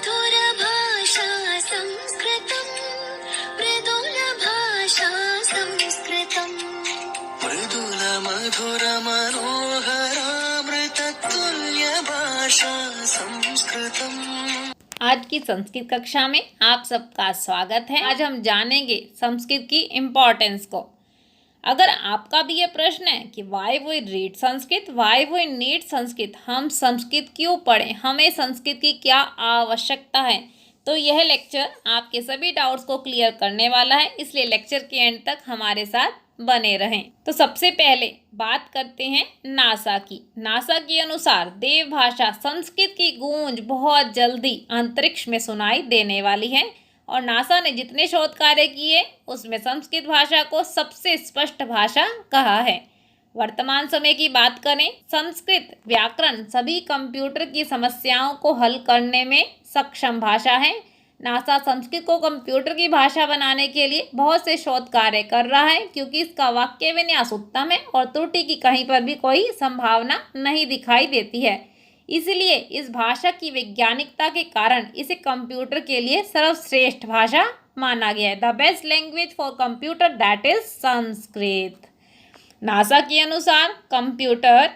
भाषा संस्कृतम् मृदुल भाषा संस्कृतम् मृदुल मधुर मनोहरामृततुल्य भाषा संस्कृतम्। आज की संस्कृत कक्षा में आप सबका स्वागत है। आज हम जानेंगे संस्कृत की इम्पोर्टेंस को। अगर आपका भी ये प्रश्न है कि why we read Sanskrit, why we need Sanskrit, हम संस्कृत क्यों पढ़ें, हमें संस्कृत की क्या आवश्यकता है, तो यह लेक्चर आपके सभी डाउट्स को क्लियर करने वाला है। इसलिए लेक्चर के एंड तक हमारे साथ बने रहें। तो सबसे पहले बात करते हैं नासा की। नासा के अनुसार देव भाषा संस्कृत की गूंज बहुत जल्दी अंतरिक्ष में सुनाई देने वाली है और नासा ने जितने शोध कार्य किए उसमें संस्कृत भाषा को सबसे स्पष्ट भाषा कहा है। वर्तमान समय की बात करें, संस्कृत व्याकरण सभी कंप्यूटर की समस्याओं को हल करने में सक्षम भाषा है। नासा संस्कृत को कंप्यूटर की भाषा बनाने के लिए बहुत से शोध कार्य कर रहा है क्योंकि इसका वाक्य विन्यास उत्तम है और त्रुटि की कहीं पर भी कोई संभावना नहीं दिखाई देती है। इसलिए इस भाषा की वैज्ञानिकता के कारण इसे कंप्यूटर के लिए सर्वश्रेष्ठ भाषा माना गया है। The best language for computer that is Sanskrit. NASA के अनुसार कंप्यूटर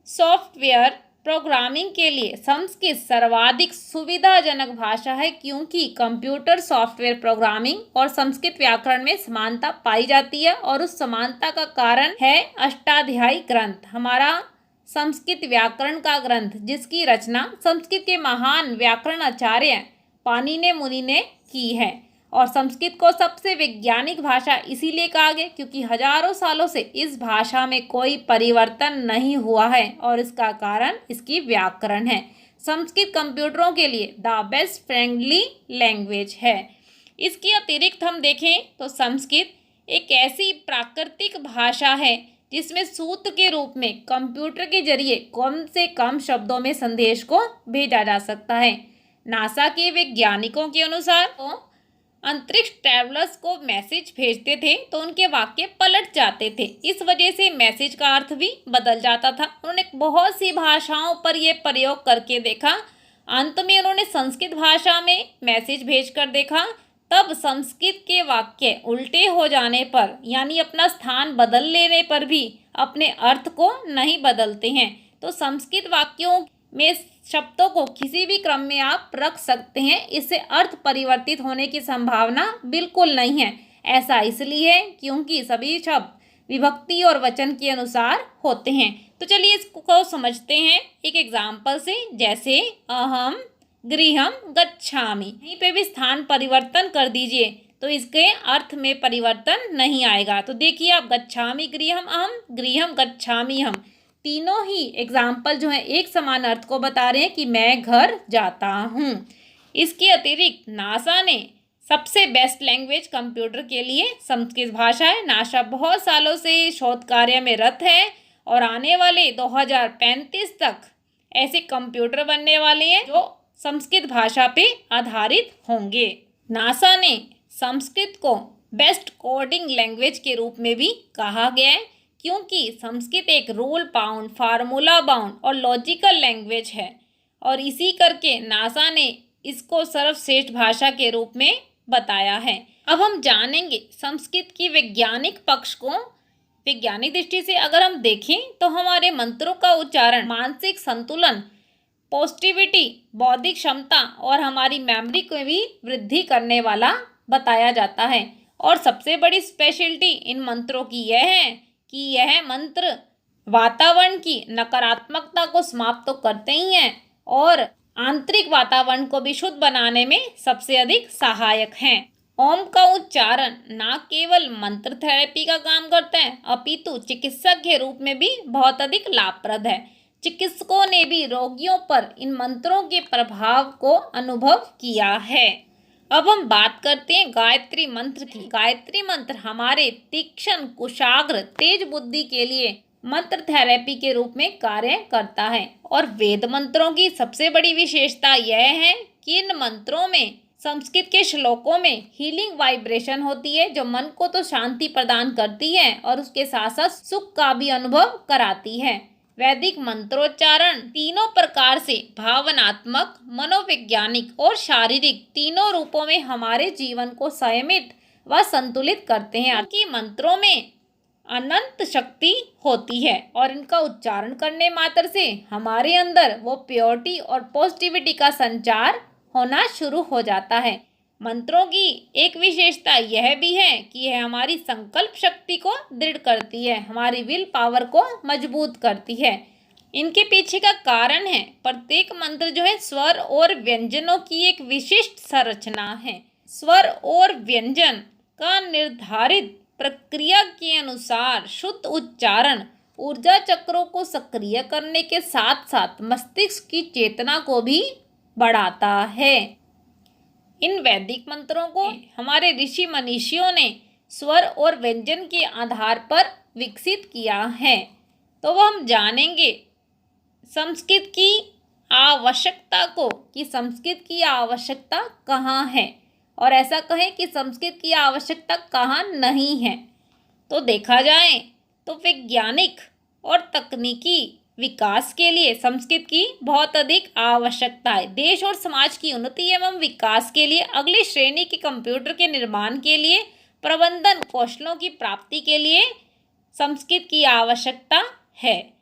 सॉफ्टवेयर प्रोग्रामिंग के लिए संस्कृत सर्वाधिक सुविधाजनक भाषा है क्योंकि कंप्यूटर सॉफ्टवेयर प्रोग्रामिंग और संस्कृत व्याकरण में समानता पाई जाती है और उस समानता का कारण है अष्टाध्यायी ग्रंथ, हमारा संस्कृत व्याकरण का ग्रंथ, जिसकी रचना संस्कृत के महान व्याकरण आचार्य पाणिनि मुनि ने की है। और संस्कृत को सबसे वैज्ञानिक भाषा इसीलिए कहा गया क्योंकि हजारों सालों से इस भाषा में कोई परिवर्तन नहीं हुआ है और इसका कारण इसकी व्याकरण है। संस्कृत कंप्यूटरों के लिए द बेस्ट फ्रेंडली लैंग्वेज है। इसके अतिरिक्त हम देखें तो संस्कृत एक ऐसी प्राकृतिक भाषा है जिसमें सूत्र के रूप में कंप्यूटर के जरिए कम से कम शब्दों में संदेश को भेजा जा सकता है। नासा के वैज्ञानिकों के अनुसार अंतरिक्ष ट्रैवलर्स को मैसेज भेजते थे तो उनके वाक्य पलट जाते थे, इस वजह से मैसेज का अर्थ भी बदल जाता था। उन्होंने बहुत सी भाषाओं पर यह प्रयोग करके देखा। अंत में उन्होंने संस्कृत भाषा में मैसेज भेजकर देखा, तब संस्कृत के वाक्य उल्टे हो जाने पर यानी अपना स्थान बदल लेने पर भी अपने अर्थ को नहीं बदलते हैं। तो संस्कृत वाक्यों में शब्दों को किसी भी क्रम में आप रख सकते हैं, इससे अर्थ परिवर्तित होने की संभावना बिल्कुल नहीं है। ऐसा इसलिए है क्योंकि सभी शब्द विभक्ति और वचन के अनुसार होते हैं। तो चलिए इसको समझते हैं एक एग्जाम्पल से, जैसे अहम गृहम गच्छामि। यहीं पे भी स्थान परिवर्तन कर दीजिए तो इसके अर्थ में परिवर्तन नहीं आएगा। तो देखिए आप, गच्छामि गृहम अहम, गृहम गच्छामि हम, तीनों ही एग्जाम्पल जो है एक समान अर्थ को बता रहे हैं कि मैं घर जाता हूँ। इसके अतिरिक्त नासा ने सबसे बेस्ट लैंग्वेज कंप्यूटर के लिए संस्कृत भाषा है। नासा बहुत सालों से शोध कार्य में रत है और आने वाले 2035 तक ऐसे कंप्यूटर बनने वाले हैं जो संस्कृत भाषा पे आधारित होंगे। नासा ने संस्कृत को बेस्ट कोडिंग लैंग्वेज के रूप में भी कहा गया है क्योंकि संस्कृत एक रूल बाउंड, फार्मूला बाउंड और लॉजिकल लैंग्वेज है और इसी करके नासा ने इसको सर्वश्रेष्ठ भाषा के रूप में बताया है। अब हम जानेंगे संस्कृत की वैज्ञानिक पक्ष को। वैज्ञानिक दृष्टि से अगर हम देखें तो हमारे मंत्रों का उच्चारण मानसिक संतुलन, पॉजिटिविटी, बौद्धिक क्षमता और हमारी मेमोरी को भी वृद्धि करने वाला बताया जाता है। और सबसे बड़ी स्पेशलिटी इन मंत्रों की यह है कि यह मंत्र वातावरण की नकारात्मकता को समाप्त तो करते ही हैं और आंतरिक वातावरण को भी शुद्ध बनाने में सबसे अधिक सहायक हैं। ओम का उच्चारण न केवल मंत्र थेरेपी का काम करता है अपितु चिकित्सक के रूप में भी बहुत अधिक लाभप्रद है। चिकित्सकों ने भी रोगियों पर इन मंत्रों के प्रभाव को अनुभव किया है। अब हम बात करते हैं गायत्री मंत्र की। गायत्री मंत्र हमारे तीक्ष्ण, कुशाग्र, तेज बुद्धि के लिए मंत्र थेरेपी के रूप में कार्य करता है। और वेद मंत्रों की सबसे बड़ी विशेषता यह है कि इन मंत्रों में संस्कृत के श्लोकों में हीलिंग वाइब्रेशन होती है जो मन को तो शांति प्रदान करती है और उसके साथ साथ सुख का भी अनुभव कराती है। वैदिक मंत्रोच्चारण तीनों प्रकार से भावनात्मक, मनोवैज्ञानिक और शारीरिक तीनों रूपों में हमारे जीवन को संयमित व संतुलित करते हैं। क्योंकि मंत्रों में अनंत शक्ति होती है और इनका उच्चारण करने मात्र से हमारे अंदर वो प्योरिटी और पॉजिटिविटी का संचार होना शुरू हो जाता है। मंत्रों की एक विशेषता यह भी है कि यह हमारी संकल्प शक्ति को दृढ़ करती है, हमारी विल पावर को मजबूत करती है। इनके पीछे का कारण है प्रत्येक मंत्र जो है स्वर और व्यंजनों की एक विशिष्ट संरचना है। स्वर और व्यंजन का निर्धारित प्रक्रिया के अनुसार शुद्ध उच्चारण ऊर्जा चक्रों को सक्रिय करने के साथ साथ मस्तिष्क की चेतना को भी बढ़ाता है। इन वैदिक मंत्रों को हमारे ऋषि मनीषियों ने स्वर और व्यंजन के आधार पर विकसित किया है। तो वह हम जानेंगे संस्कृत की आवश्यकता को, कि संस्कृत की आवश्यकता कहाँ है, और ऐसा कहें कि संस्कृत की आवश्यकता कहाँ नहीं है। तो देखा जाए तो वैज्ञानिक और तकनीकी विकास के लिए संस्कृत की बहुत अधिक आवश्यकता है। देश और समाज की उन्नति एवं विकास के लिए, अगली श्रेणी के कंप्यूटर के निर्माण के लिए, प्रबंधन कौशलों की प्राप्ति के लिए संस्कृत की आवश्यकता है।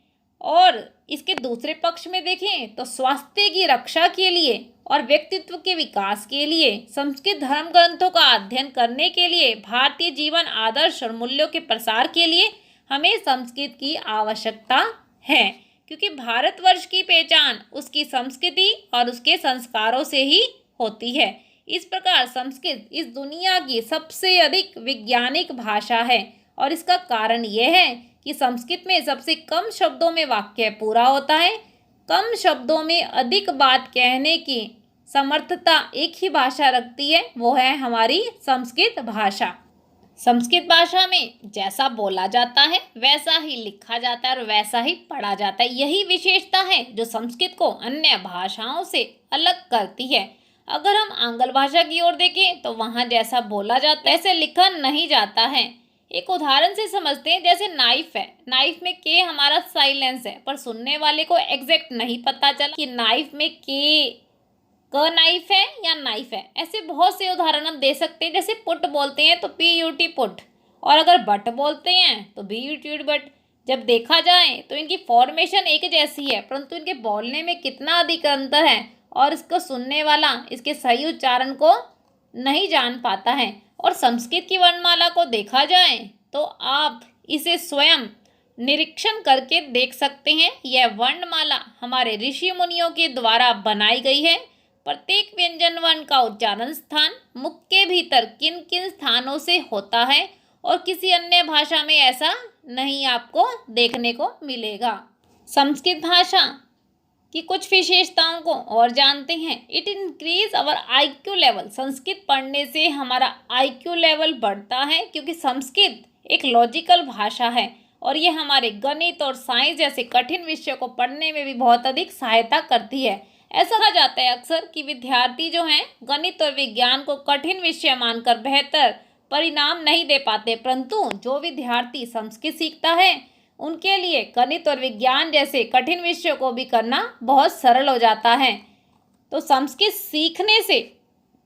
और इसके दूसरे पक्ष में देखें तो स्वास्थ्य की रक्षा के लिए और व्यक्तित्व के विकास के लिए, संस्कृत धर्म ग्रंथों का अध्ययन करने के लिए, भारतीय जीवन आदर्श और मूल्यों के प्रसार के लिए हमें संस्कृत की आवश्यकता है। क्योंकि भारतवर्ष की पहचान उसकी संस्कृति और उसके संस्कारों से ही होती है। इस प्रकार संस्कृत इस दुनिया की सबसे अधिक वैज्ञानिक भाषा है और इसका कारण यह है कि संस्कृत में सबसे कम शब्दों में वाक्य पूरा होता है। कम शब्दों में अधिक बात कहने की समर्थता एक ही भाषा रखती है, वो है हमारी संस्कृत भाषा। संस्कृत भाषा में जैसा बोला जाता है वैसा ही लिखा जाता है और वैसा ही पढ़ा जाता है। यही विशेषता है जो संस्कृत को अन्य भाषाओं से अलग करती है। अगर हम आंग्ल भाषा की ओर देखें तो वहाँ जैसा बोला जाता है वैसे लिखा नहीं जाता है। एक उदाहरण से समझते हैं, जैसे नाइफ है, नाइफ में के हमारा साइलेंस है, पर सुनने वाले को एग्जैक्ट नहीं पता चला कि नाइफ में के क नाइफ है या नाइफ है। ऐसे बहुत से उदाहरण हम दे सकते हैं। जैसे पुट बोलते हैं तो PUT पुट, और अगर बट बोलते हैं तो BUT बट। जब देखा जाए तो इनकी फॉर्मेशन एक जैसी है, परंतु इनके बोलने में कितना अधिक अंतर है और इसको सुनने वाला इसके सही उच्चारण को नहीं जान पाता है। और संस्कृत की वर्णमाला को देखा जाए तो आप इसे स्वयं निरीक्षण करके देख सकते हैं। यह वर्णमाला हमारे ऋषि मुनियों के द्वारा बनाई गई है। प्रत्येक व्यंजन वर्ण का उच्चारण स्थान मुख के भीतर किन किन स्थानों से होता है और किसी अन्य भाषा में ऐसा नहीं आपको देखने को मिलेगा। संस्कृत भाषा की कुछ विशेषताओं को और जानते हैं। It increase our IQ level. Sanskrit पढ़ने से हमारा IQ लेवल बढ़ता है, क्योंकि संस्कृत एक लॉजिकल भाषा है और ये हमारे गणित और साइंस जैसे कठिन विषयों को पढ़ने में भी बहुत अधिक सहायता करती है। ऐसा कहा जाता है अक्सर कि विद्यार्थी जो हैं गणित और विज्ञान को कठिन विषय मानकर बेहतर परिणाम नहीं दे पाते, परंतु जो विद्यार्थी संस्कृत सीखता है उनके लिए गणित और विज्ञान जैसे कठिन विषयों को भी करना बहुत सरल हो जाता है। तो संस्कृत सीखने से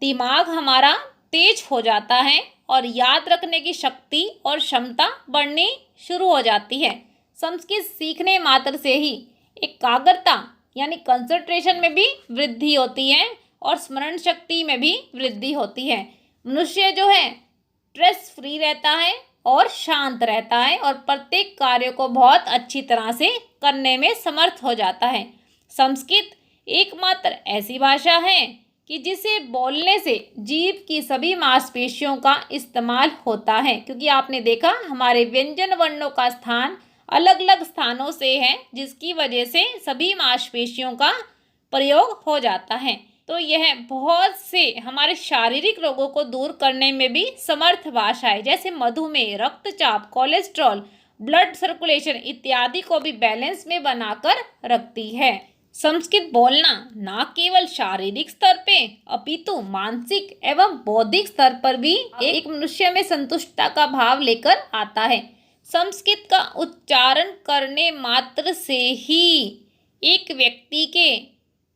दिमाग हमारा तेज हो जाता है और याद रखने की शक्ति और क्षमता बढ़नी शुरू हो जाती है। संस्कृत सीखने मात्र से ही एकाग्रता यानी कंसंट्रेशन में भी वृद्धि होती है और स्मरण शक्ति में भी वृद्धि होती है। मनुष्य जो है स्ट्रेस फ्री रहता है और शांत रहता है और प्रत्येक कार्य को बहुत अच्छी तरह से करने में समर्थ हो जाता है। संस्कृत एकमात्र ऐसी भाषा है कि जिसे बोलने से जीभ की सभी मांसपेशियों का इस्तेमाल होता है, क्योंकि आपने देखा हमारे व्यंजन वर्णों का स्थान अलग अलग स्थानों से है, जिसकी वजह से सभी मांसपेशियों का प्रयोग हो जाता है। तो यह बहुत से हमारे शारीरिक रोगों को दूर करने में भी समर्थ भाषा है, जैसे मधुमेह, रक्तचाप, कोलेस्ट्रॉल, ब्लड सर्कुलेशन इत्यादि को भी बैलेंस में बनाकर रखती है। संस्कृत बोलना न केवल शारीरिक स्तर पे अपितु मानसिक एवं बौद्धिक स्तर पर भी एक मनुष्य में संतुष्टता का भाव लेकर आता है। संस्कृत का उच्चारण करने मात्र से ही एक व्यक्ति के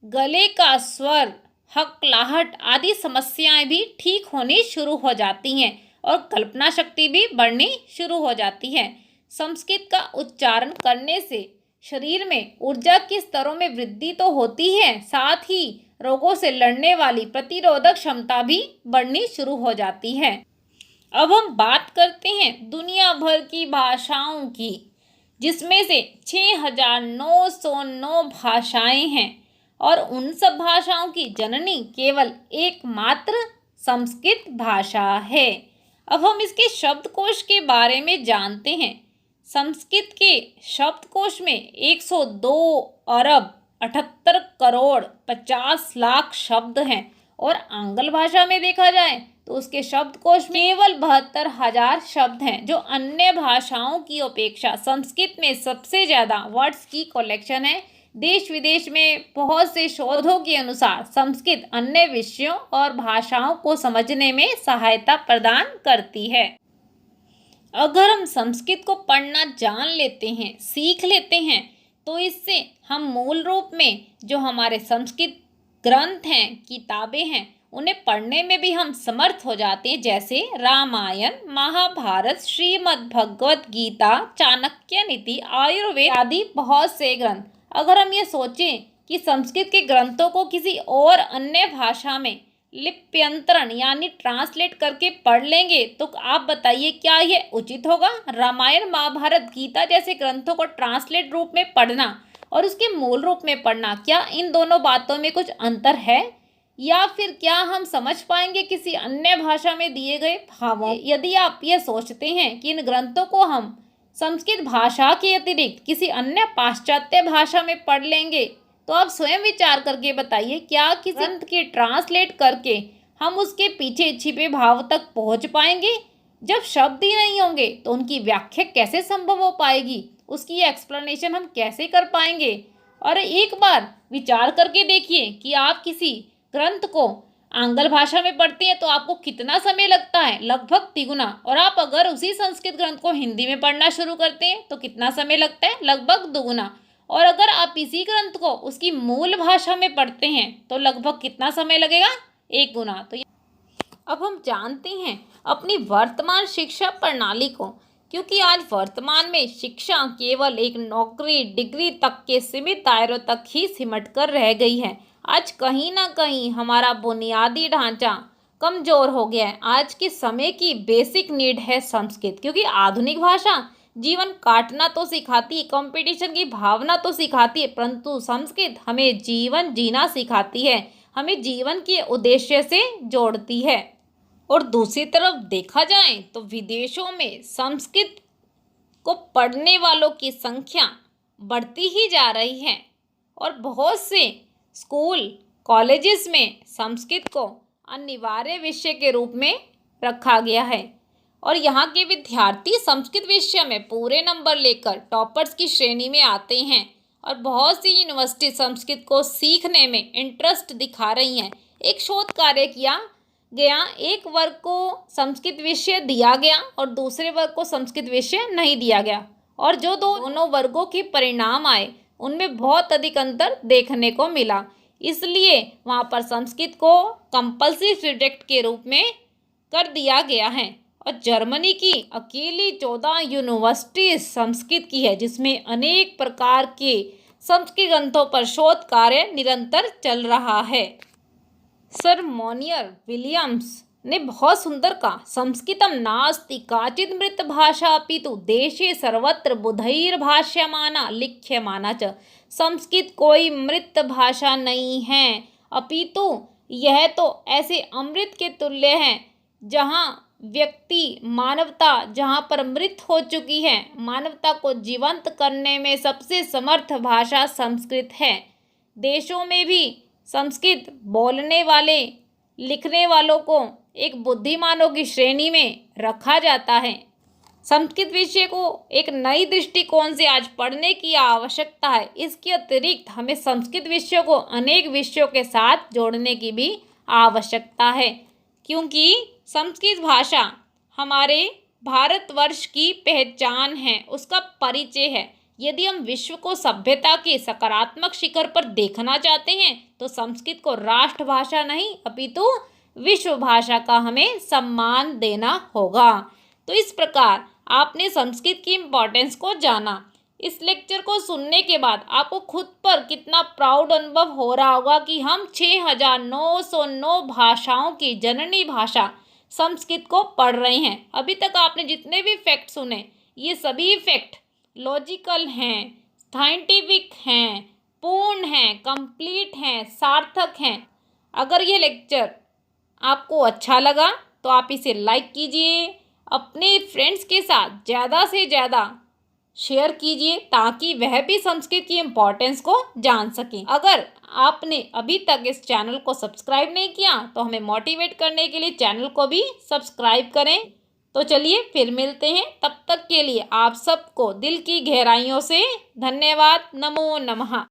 गले का स्वर, हकलाहट आदि समस्याएं भी ठीक होनी शुरू हो जाती हैं और कल्पना शक्ति भी बढ़नी शुरू हो जाती है। संस्कृत का उच्चारण करने से शरीर में ऊर्जा के स्तरों में वृद्धि तो होती है, साथ ही रोगों से लड़ने वाली प्रतिरोधक क्षमता भी बढ़नी शुरू हो जाती है। अब हम बात करते हैं दुनिया भर की भाषाओं की, जिसमें से 6,909 भाषाएं हैं और उन सब भाषाओं की जननी केवल एकमात्र संस्कृत भाषा है। अब हम इसके शब्दकोश के बारे में जानते हैं। संस्कृत के शब्दकोश में 102 अरब 78 करोड़ 50 लाख शब्द हैं और आंग्ल भाषा में देखा जाए तो उसके शब्दकोश में केवल 72,000 शब्द हैं, जो अन्य भाषाओं की अपेक्षा संस्कृत में सबसे ज़्यादा वर्ड्स की कलेक्शन है। देश विदेश में बहुत से शोधों के अनुसार संस्कृत अन्य विषयों और भाषाओं को समझने में सहायता प्रदान करती है। अगर हम संस्कृत को पढ़ना जान लेते हैं, सीख लेते हैं, तो इससे हम मूल रूप में जो हमारे संस्कृत ग्रंथ हैं, किताबें हैं, उन्हें पढ़ने में भी हम समर्थ हो जाते हैं। जैसे रामायण, महाभारत, श्रीमद् भगवत गीता, चाणक्य नीति, आयुर्वेद आदि बहुत से ग्रंथ। अगर हम ये सोचें कि संस्कृत के ग्रंथों को किसी और अन्य भाषा में लिप्यंतरण यानी ट्रांसलेट करके पढ़ लेंगे, तो आप बताइए क्या यह उचित होगा? रामायण, महाभारत, गीता जैसे ग्रंथों को ट्रांसलेट रूप में पढ़ना और उसके मूल रूप में पढ़ना, क्या इन दोनों बातों में कुछ अंतर है? या फिर क्या हम समझ पाएंगे किसी अन्य भाषा में दिए गए भावों? यदि आप ये सोचते हैं कि इन ग्रंथों को हम संस्कृत भाषा के अतिरिक्त किसी अन्य पाश्चात्य भाषा में पढ़ लेंगे, तो आप स्वयं विचार करके बताइए, क्या किसी ग्रंथ के ट्रांसलेट करके हम उसके पीछे छिपे भाव तक पहुंच पाएंगे? जब शब्द ही नहीं होंगे तो उनकी व्याख्या कैसे संभव हो पाएगी? उसकी एक्सप्लेनेशन हम कैसे कर पाएंगे? और एक बार विचार करके देखिए कि आप किसी ग्रंथ को आंग्ल भाषा में पढ़ते हैं तो आपको कितना समय लगता है? लगभग 3 गुना। और आप अगर उसी संस्कृत ग्रंथ को हिंदी में पढ़ना शुरू करते हैं तो कितना समय लगता है? लगभग 2 गुना। और अगर आप इसी ग्रंथ को उसकी मूल भाषा में पढ़ते हैं तो लगभग कितना समय लगेगा? 1 गुना। तो अब हम जानते हैं अपनी वर्तमान शिक्षा प्रणाली को, क्योंकि आज वर्तमान में शिक्षा केवल एक नौकरी, डिग्री तक के सीमित दायरों तक ही सिमट कर रह गई है। आज कहीं ना कहीं हमारा बुनियादी ढांचा कमज़ोर हो गया है। आज के समय की बेसिक नीड है संस्कृत, क्योंकि आधुनिक भाषा जीवन काटना तो सिखाती है, कंपटीशन की भावना तो सिखाती है, परंतु संस्कृत हमें जीवन जीना सिखाती है, हमें जीवन के उद्देश्य से जोड़ती है। और दूसरी तरफ देखा जाए तो विदेशों में संस्कृत को पढ़ने वालों की संख्या बढ़ती ही जा रही है और बहुत से स्कूल, कॉलेजेस में संस्कृत को अनिवार्य विषय के रूप में रखा गया है और यहाँ के विद्यार्थी संस्कृत विषय में पूरे नंबर लेकर टॉपर्स की श्रेणी में आते हैं और बहुत सी यूनिवर्सिटी संस्कृत को सीखने में इंटरेस्ट दिखा रही हैं। एक शोध कार्य किया गया, एक वर्ग को संस्कृत विषय दिया गया और दूसरे वर्ग को संस्कृत विषय नहीं दिया गया और जो दोनों वर्गों के परिणाम आए उनमें बहुत अधिक अंतर देखने को मिला। इसलिए वहाँ पर संस्कृत को कंपल्सरी सब्जेक्ट के रूप में कर दिया गया है। और जर्मनी की अकेली 14 यूनिवर्सिटी संस्कृत की है, जिसमें अनेक प्रकार के संस्कृत ग्रंथों पर शोध कार्य निरंतर चल रहा है। सर मोनियर विलियम्स ने बहुत सुंदर कहा, संस्कृतम नास्ति काचित् मृत भाषा अपितु देशे सर्वत्र बुधैर्भाष्यमाना लिख्यमाना च। संस्कृत कोई मृत भाषा नहीं है, अपितु यह तो ऐसे अमृत के तुल्य है जहाँ व्यक्ति मानवता जहाँ पर मृत हो चुकी है, मानवता को जीवंत करने में सबसे समर्थ भाषा संस्कृत है। देशों में भी संस्कृत बोलने वाले, लिखने वालों को एक बुद्धिमानों की श्रेणी में रखा जाता है। संस्कृत विषय को एक नई दृष्टिकोण से आज पढ़ने की आवश्यकता है। इसके अतिरिक्त हमें संस्कृत विषयों को अनेक विषयों के साथ जोड़ने की भी आवश्यकता है, क्योंकि संस्कृत भाषा हमारे भारतवर्ष की पहचान है, उसका परिचय है। यदि हम विश्व को सभ्यता के सकारात्मक शिखर पर देखना चाहते हैं तो संस्कृत को राष्ट्रभाषा नहीं अपितु विश्व भाषा का हमें सम्मान देना होगा। तो इस प्रकार आपने संस्कृत की इम्पोर्टेंस को जाना। इस लेक्चर को सुनने के बाद आपको खुद पर कितना प्राउड अनुभव हो रहा होगा कि हम 6,909 भाषाओं की जननी भाषा संस्कृत को पढ़ रहे हैं। अभी तक आपने जितने भी फैक्ट सुने ये सभी फैक्ट लॉजिकल हैं, साइंटिफिक हैं, पूर्ण हैं, कंप्लीट हैं, सार्थक हैं। अगर ये लेक्चर आपको अच्छा लगा तो आप इसे लाइक कीजिए, अपने फ्रेंड्स के साथ ज़्यादा से ज़्यादा शेयर कीजिए ताकि वह भी संस्कृत की इम्पोर्टेंस को जान सकें। अगर आपने अभी तक इस चैनल को सब्सक्राइब नहीं किया तो हमें मोटिवेट करने के लिए चैनल को भी सब्सक्राइब करें। तो चलिए फिर मिलते हैं, तब तक के लिए आप सबको दिल की गहराइयों से धन्यवाद। नमो नमः।